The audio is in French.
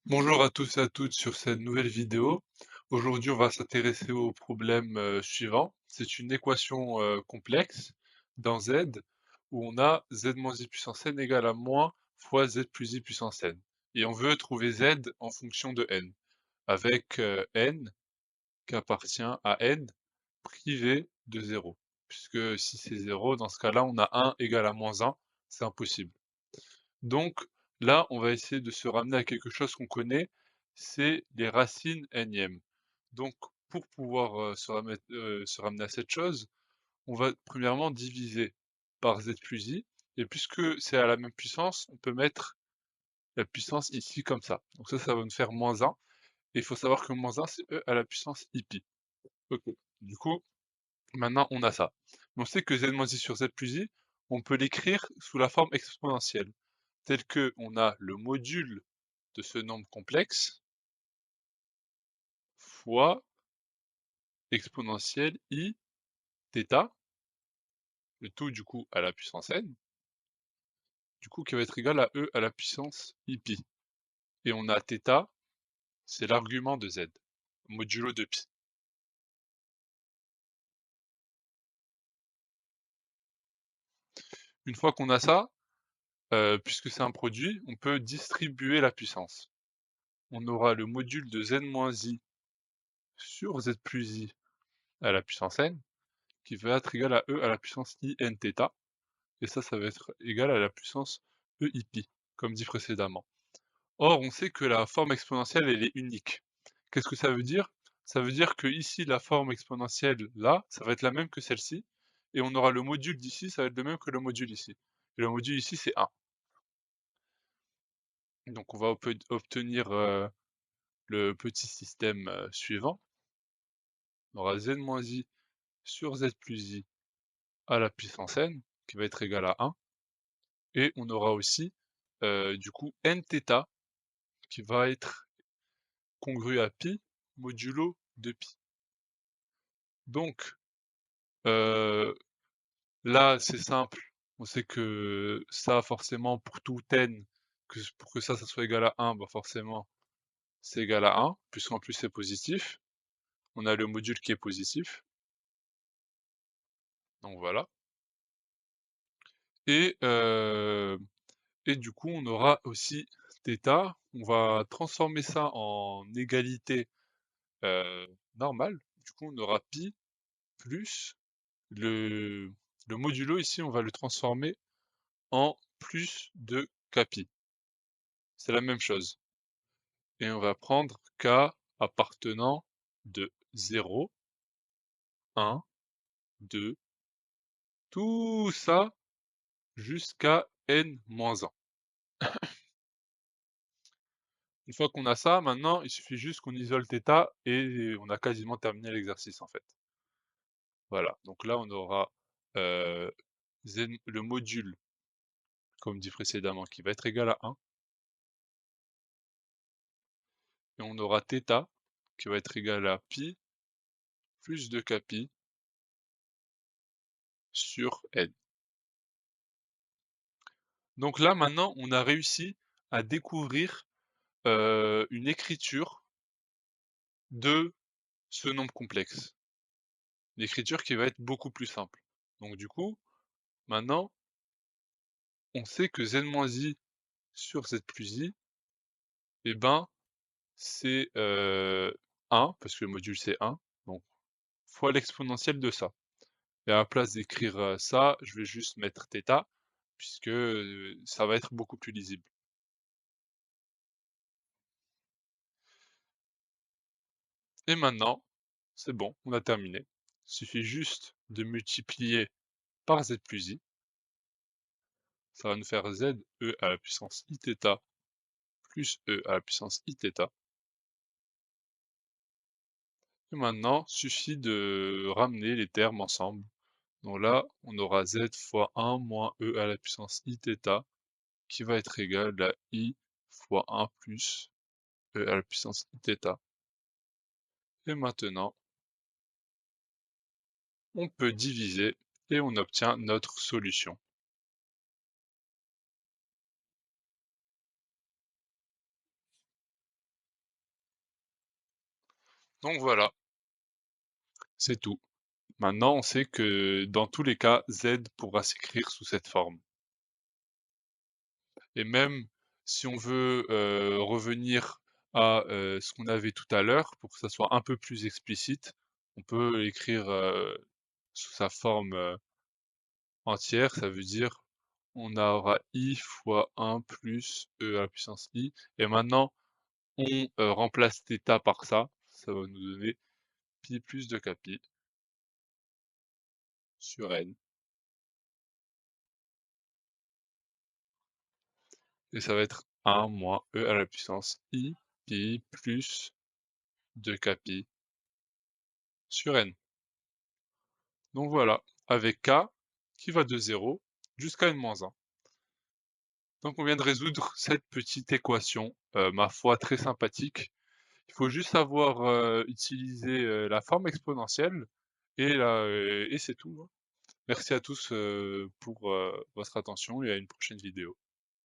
Bonjour à tous et à toutes sur cette nouvelle vidéo. Aujourd'hui, on va s'intéresser au problème suivant. C'est une équation complexe dans Z où on a z moins i puissance n égale à moins fois z plus i puissance n. Et on veut trouver z en fonction de n, avec n qui appartient à n privé de 0. Puisque si c'est 0, dans ce cas-là, on a 1 égale à moins 1, c'est impossible. Donc là, on va essayer de se ramener à quelque chose qu'on connaît, c'est les racines énièmes. Donc pour pouvoir se ramener à cette chose, on va premièrement diviser par z plus i, et puisque c'est à la même puissance, on peut mettre la puissance ici comme ça. Donc ça va nous faire moins 1, et il faut savoir que moins 1, c'est e à la puissance i pi. Ok. Du coup, maintenant on a ça. Mais on sait que z moins i sur z plus i, on peut l'écrire sous la forme exponentielle, tel que on a le module de ce nombre complexe fois exponentielle i θ, le tout du coup à la puissance n, du coup qui va être égal à e à la puissance i pi. Et on a θ, c'est l'argument de z, modulo de pi. Une fois qu'on a ça, puisque c'est un produit, on peut distribuer la puissance. On aura le module de z moins i sur z plus i à la puissance n, qui va être égal à e à la puissance i n θ, et ça va être égal à la puissance e i pi, comme dit précédemment. Or, on sait que la forme exponentielle, elle est unique. Qu'est-ce que ça veut dire? Ça veut dire que ici, la forme exponentielle, là, ça va être la même que celle-ci, et on aura le module d'ici, ça va être le même que le module ici. Et le module ici, c'est 1. Donc on va obtenir le petit système suivant. On aura z moins i sur z plus i à la puissance n, qui va être égal à 1, et on aura aussi, du coup, n θ, qui va être congru à pi modulo de pi. Donc, euh, là, c'est simple. On sait que ça, forcément, pour tout n, pour que ça soit égal à 1, bah forcément, c'est égal à 1, puisqu'en plus c'est positif. On a le module qui est positif. Donc voilà. Et, euh, et du coup, on aura aussi θ. On va transformer ça en égalité normale. Du coup, on aura pi plus le, le modulo ici, on va le transformer en plus de kpi. C'est la même chose. Et on va prendre k appartenant de 0, 1, 2, tout ça jusqu'à n-1. Une fois qu'on a ça, maintenant, il suffit juste qu'on isole θ et on a quasiment terminé l'exercice en fait. Voilà, donc là on aura le module, comme dit précédemment, qui va être égal à 1, et on aura θ qui va être égal à pi plus de kpi sur n. Donc là maintenant, on a réussi à découvrir une écriture de ce nombre complexe. Une écriture qui va être beaucoup plus simple. Donc du coup, maintenant, on sait que z-i sur z plus i, eh ben, c'est 1, parce que le module c'est 1, donc fois l'exponentielle de ça. Et à la place d'écrire ça, je vais juste mettre θ, puisque ça va être beaucoup plus lisible. Et maintenant, c'est bon, on a terminé. Il suffit juste de multiplier par z plus i. Ça va nous faire z e à la puissance i θ plus e à la puissance i θ. Et maintenant, suffit de ramener les termes ensemble. Donc là, on aura z fois 1 moins e à la puissance i θ qui va être égal à i fois 1 plus e à la puissance i θ. Et maintenant, on peut diviser et on obtient notre solution. Donc voilà, c'est tout. Maintenant, on sait que dans tous les cas, Z pourra s'écrire sous cette forme. Et même si on veut, revenir à, ce qu'on avait tout à l'heure pour que ça soit un peu plus explicite, on peut l'écrire, sous sa forme, entière. Ça veut dire, on aura I fois 1 plus E à la puissance I et maintenant on, remplace θ par ça va nous donner pi plus 2 pi sur n et ça va être 1 moins E à la puissance I pi plus 2 pi sur n. Donc voilà, avec k qui va de 0 jusqu'à n-1. Donc on vient de résoudre cette petite équation, ma foi très sympathique. Il faut juste savoir, utiliser, la forme exponentielle et c'est tout, hein. Merci à tous, pour, votre attention et à une prochaine vidéo.